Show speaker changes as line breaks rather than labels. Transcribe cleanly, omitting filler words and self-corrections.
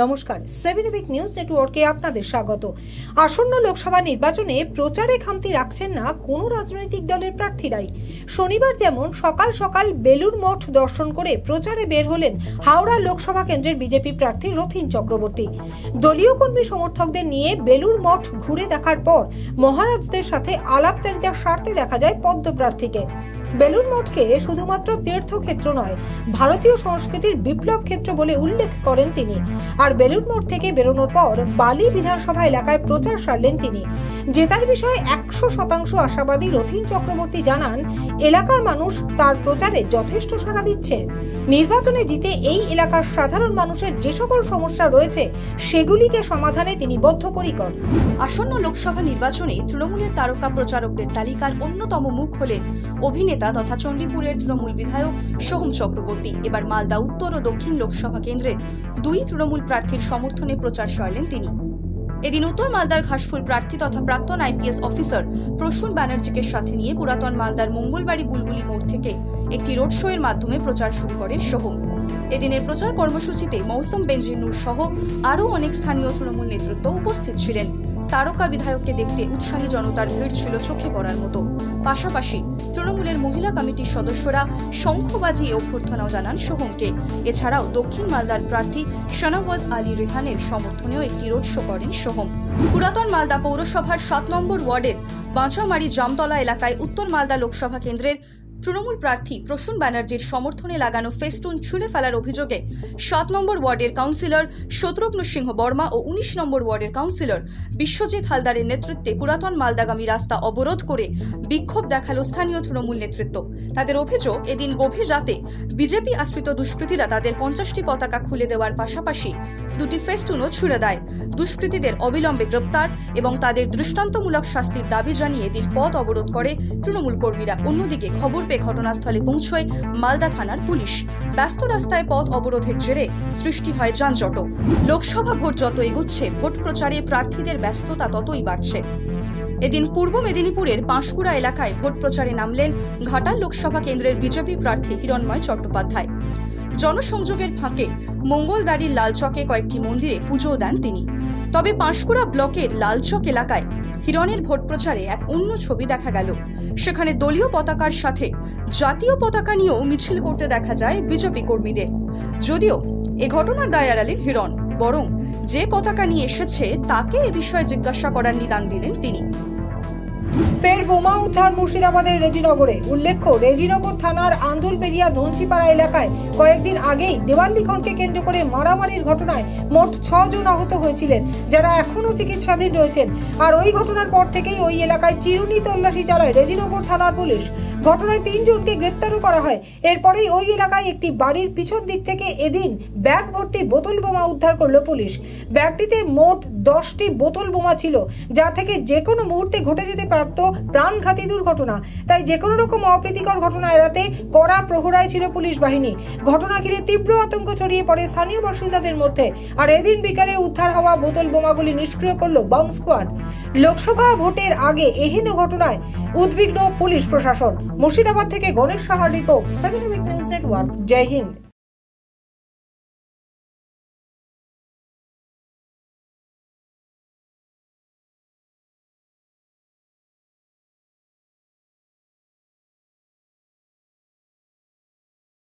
নমস্কার, 7 week news নেটওয়ার্কে আপনাদের স্বাগত। আসন্ন লোকসভা নির্বাচনে প্রচারে খামতি রাখছেন না কোনো রাজনৈতিক দলের প্রার্থীরাই। শনিবার যেমন সকাল সকাল বেলুড় মঠ দর্শন করে প্রচারে বের হলেন হাওড়া লোকসভা কেন্দ্রের বিজেপি প্রার্থী রথীন চক্রবর্তী। দলীয় কর্মী সমর্থকদের নিয়ে বেলুড় মঠ ঘুরে দেখার পর মহারাজদের সাথে আলাপচারিতার স্বার্থে দেখা যায় পদ্ম প্রার্থীকে। বেলুড় মঠকে শুধুমাত্র তীর্থক্ষেত্র নয়, ভারতীয় সংস্কৃতির বিপ্লব ক্ষেত্র বলে উল্লেখ করেন তিনি। আর বেলুড় মঠ থেকে বেরোনোর পর বালি বিধানসভা এলাকায় প্রচার সারলেন তিনি। জেতার বিষয়ে 100% আশাবাদী রথীন চক্রবর্তী জানান, এলাকার মানুষ তার প্রচারে যথেষ্ট সাড়া দিচ্ছে। নির্বাচনে জিতে এই এলাকার সাধারণ মানুষের যে সকল সমস্যা রয়েছে সেগুলিকে সমাধানে তিনি বদ্ধপরিকর।
আসন্ন লোকসভা নির্বাচনে তৃণমূলের তারকা প্রচারকদের তালিকার অন্যতম মুখ হলেন অভিনেতা তথা চণ্ডীপুরের তৃণমূল বিধায়ক সোহম চক্রবর্তী। এবার মালদা উত্তর ও দক্ষিণ লোকসভা কেন্দ্রের দুই তৃণমূল প্রার্থীর সমর্থনে প্রচার সারলেন তিনি। এদিন উত্তর মালদার ঘাসফুল প্রার্থী তথা প্রাক্তন আইপিএস অফিসার প্রসূন ব্যানার্জিকে সাথে নিয়ে পুরাতন মালদার মঙ্গলবাড়ি বুলবুলি মোড় থেকে একটি রোড শো এর মাধ্যমে প্রচার শুরু করেন সোহম। এদিনের প্রচার কর্মসূচিতে মৌসুম বেঞ্জিনুর সহ আরও অনেক স্থানীয় তৃণমূল নেতৃত্ব উপস্থিত ছিলেন। তারকা বিধায়ককে দেখতে উৎসাহী জনতার ভিড় ছিল চোখে পড়ার মতো। পাশাপাশি তৃণমূলের মহিলা কমিটির সদস্যরা শঙ্খ বাজিয়ে অভ্যর্থনাও জানান সোহমকে। এছাড়াও দক্ষিণ মালদার প্রার্থী শাহনওয়াজ আলী রেহানের সমর্থনেও একটি রোড শো করেন সোহম। পুরাতন মালদা পৌরসভার 7 নম্বর ওয়ার্ডের বাঁচামারি জামতলা এলাকায় উত্তর মালদা লোকসভা কেন্দ্রের তৃণমূল প্রার্থী প্রসূন ব্যানার্জির সমর্থনে লাগানো ফেস্টুন ছুঁড়ে ফেলার অভিযোগে 7 নম্বর ওয়ার্ডের কাউন্সিলর শত্রুঘ্ন সিংহ বর্মা ও 19 নম্বর ওয়ার্ডের কাউন্সিলর বিশ্বজিৎ হালদারের নেতৃত্বে পুরাতন মালদাগামী রাস্তা অবরোধ করে বিক্ষোভ দেখালো স্থানীয় তৃণমূল নেতৃত্ব। তাদের অভিযোগ, এদিন গভীর রাতে বিজেপি আশ্রিত দুষ্কৃতীরা তাদের 50টি পতাকা খুলে দেওয়ার পাশাপাশি দুটি ফেস্টুনও ছুঁড়ে দেয়। দুষ্কৃতীদের অবিলম্বে গ্রেপ্তার এবং তাদের দৃষ্টান্তমূলক শাস্তির দাবি জানিয়ে এদিন পথ অবরোধ করে তৃণমূল কর্মীরা। অন্যদিকে খবর পেয়ে ঘটনাস্থলে পৌঁছয় মালদা থানার পুলিশ। ব্যস্ত রাস্তায় পথ অবরোধের জেরে সৃষ্টি হয় যানজট। লোকসভা ভোট যত এগোচ্ছে, ভোট প্রচারে প্রার্থীদের ব্যস্ততা ততই বাড়ছে। এদিন পূর্ব মেদিনীপুরের পাঁশকুড়া এলাকায় ভোট প্রচারে নামলেন ঘাটাল লোকসভা কেন্দ্রের বিজেপি প্রার্থী হিরণময় চট্টোপাধ্যায়। জনসংযোগের ফাঁকে মঙ্গলদাড়ির লালচকে কয়েকটি মন্দিরে পুজো দেন তিনি। তবে পাঁশকুড়া ব্লকের লালচক এলাকায় হিরণের ভোট প্রচারে এক অন্য ছবি দেখা গেল। সেখানে দলীয় পতাকার সাথে জাতীয় পতাকা নিয়েও মিছিল করতে দেখা যায় বিজেপি কর্মীদের। যদিও এ ঘটনার দায় এড়ালেন হিরণ, বরং যে পতাকা নিয়ে এসেছে তাকে এ বিষয়ে জিজ্ঞাসা করার নিদান দিলেন তিনি।
ফের বোমা উদ্ধার মুর্শিদাবাদের রেজিনগরে। উল্লেখ্য, রেজিনগর থানার আন্দুলবেরিয়া ধনচিপাড়া এলাকায় কয়েকদিন আগেই দেওয়ালিখনকে কেন্দ্র করে মারামারির ঘটনায় মোট 6 জন আহত হয়েছিলেন, যারা এখনও চিকিৎসাধীন রয়েছেন। আর ওই ঘটনার পর থেকেই ওই এলাকায় চিরুনি তল্লাশি চালায় রেজিনগর থানার পুলিশ। ঘটনায় 3 জনকে গ্রেপ্তারও করা হয়। এরপরেই ওই এলাকায় একটি বাড়ির পিছন দিক থেকে এদিন ব্যাগ ভর্তি বোতল বোমা উদ্ধার করলো পুলিশ। ব্যাগটিতে মোট 10টি বোতল বোমা ছিল, যা থেকে যে কোনো মুহূর্তে ঘটে যেতে পারত প্রাণঘাতী দুর্ঘটনা। তাই যে কোনো রকম অপ্রীতিকর ঘটনা এড়াতে কড়া প্রহরায় ছিল পুলিশ বাহিনী। ঘটনা ঘিরে তীব্র আতঙ্ক ছড়িয়ে পড়ে স্থানীয় বাসিন্দাদের মধ্যে। আর এদিন বিকালে উদ্ধার হওয়া বোতল বোমাগুলি নিষ্ক্রিয় করলো বম স্কোয়াড। লোকসভা ভোটের আগে এহেন ঘটনায় উদ্বিগ্ন পুলিশ প্রশাসন। মুর্শিদাবাদ থেকে গণেশ সাহার রিপোর্ট, 7 উইক নিউজ নেটওয়ার্ক। জয় হিন্দ।